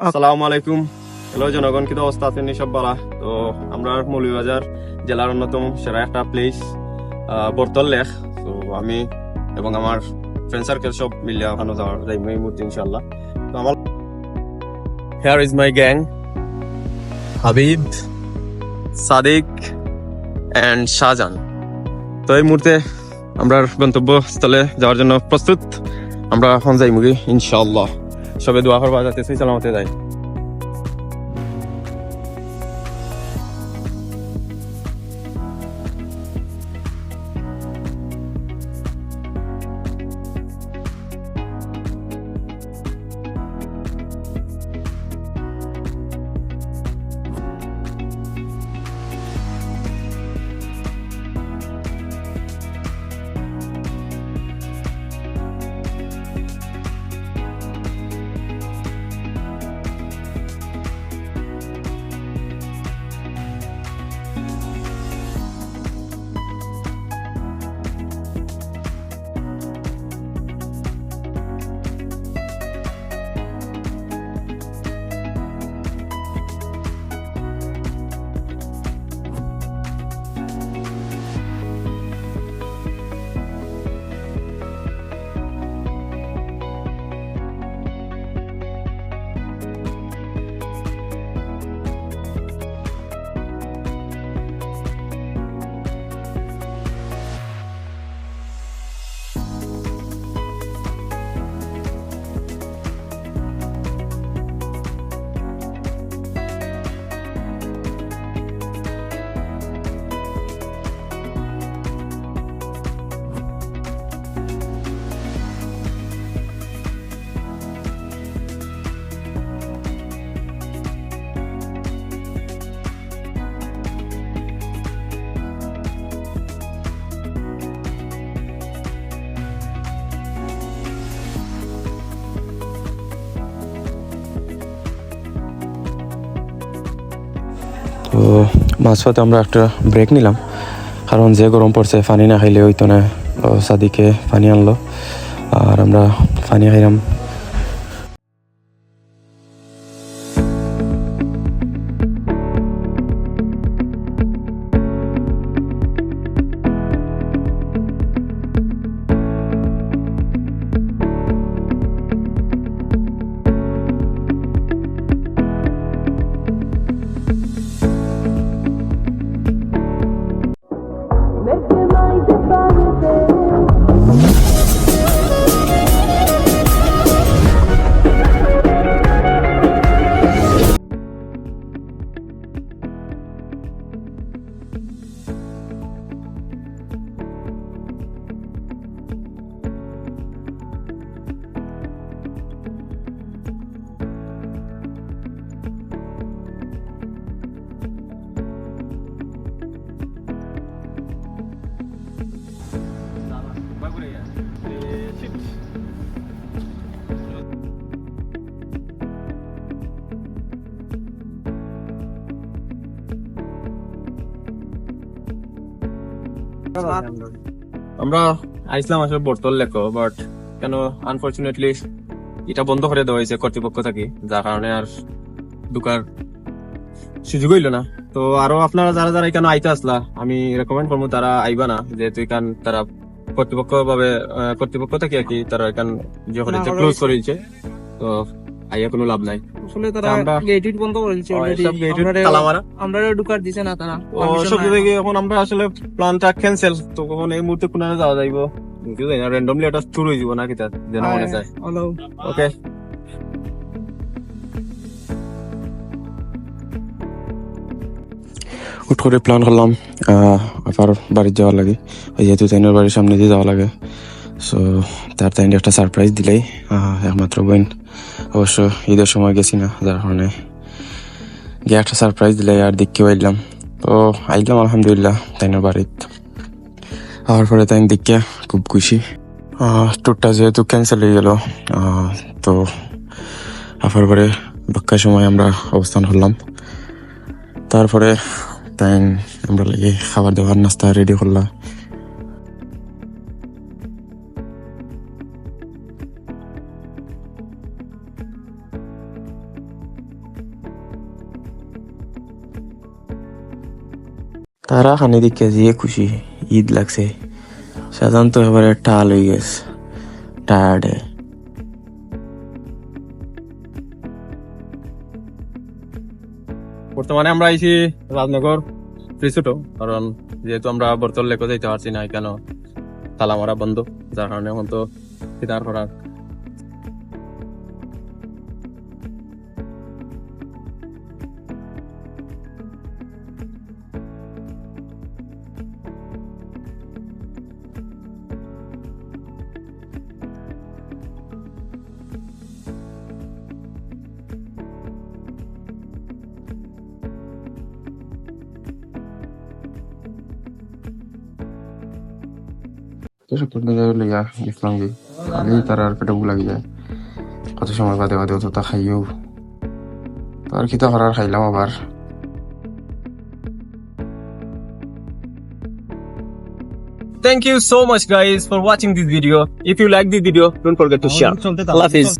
আসসালামু আলাইকুম। হ্যালো জনগণ, কি অবস্থা আছেন? সব বালা। তো আমরা মৌলভীবাজার জেলার অন্যতম সেরা একটা প্লেস বর্তল লেক। তো আমি এবং আমার ফ্রেন্ড সার্কেল সব মিলে ওখানে যাওয়ার যাইব এই মুহূর্তে ইনশাল্লাহ। তো আমার here is my gang, Habib, Sadiq and Shahjahan. তো এই মুহূর্তে আমরা গন্তব্যস্থলে যাওয়ার জন্য প্রস্তুত। আমরা এখন যাই মুগি ইনশাল্লাহ। সবে দোয়া করবা যাতে সেই সালামতে যাই। তো মাঝপথে আমরা একটা ব্রেক নিলাম, কারণ যে গরম পড়ছে পানি না খাইলে হইতো না। সাদিকে পানি আনলো আর আমরা পানি খাইলাম। আমরা আইসলাম আসলে বর্তল লেখো, বাট কেন আনফরচুনেটলি এটা বন্ধ করে দেওয়া হয়েছে কর্তৃপক্ষ থেকে, যার কারণে আর ঢুকার সুযোগ হইল না। তো আরো আপনারা যারা যারা এখানে আইতে আসলা, আমি রেকমেন্ড করবো তারা আইবা না, যেহেতু এখান তারা কর্তৃপক্ষ থেকে আর কি তারা এখান যে ক্লোজ করে দিচ্ছে। তো আইয়া কোনো লাভ নাই। আসলে তারা আমরা- গেট বন্ধ করে দিচ্ছে অলরেডি। সব gate তালা মারা। আমরা ঢুকার দিছে না তারা। সব থেকে এখন আমরা আসলে প্ল্যানটা ক্যান্সেল। তো কখন এই মুহূর্তে কোন যাওয়া যাইব র্যান্ডমলি এটা শুরু হয়ে যাব না কি তার যেন মনে চায়। ওকে, হুট করে প্ল্যান করলাম আবার বাড়ির যাওয়ার লাগে, যেহেতু তাইনের বাড়ির সামনে দিয়ে যাওয়া লাগে। সো তার তাইন একটা সারপ্রাইজ দিলেই একমাত্র বোন, অবশ্য ঈদের সময় গেছি না, যার কারণে গিয়ে একটা সারপ্রাইজ দিলে আর দেখতেও আইলাম। তো আইলাম আলহামদুলিল্লাহ তাইনের বাড়িত। আওয়ার পরে তাই দেখে খুব খুশি। ট্যুরটা যেহেতু ক্যান্সেল হয়ে গেল, তো আসার পরে বাক্কা সময় আমরা অবস্থান করলাম। তারপরে তাই আমরা লাগে খাবার দাবার নাস্তা রেডি করলাম। তারা খানি দেখে যে খুশি ঈদ লাগছে সাধারণ তো এবারে টাল হয়ে গেছে টায়ার্ডে বর্তমানে আমরা আইছি রাজনগর রিসোর্ট, কারণ যেহেতু আমরা বর্তল লেকে যাইতে পারছি না, কেন তালা মারা বন্ধ, যার কারণে এখন তো কিনার করার ইসলাম খালি তার আর পেটে ভুল লাগি যায় কত সময় বাদে বাদে অত তা খাইও তার কি তো করার খাইলাম আবার Thank you so much guys for watching this video. If you like this video, don't forget to share. Allah Hafiz.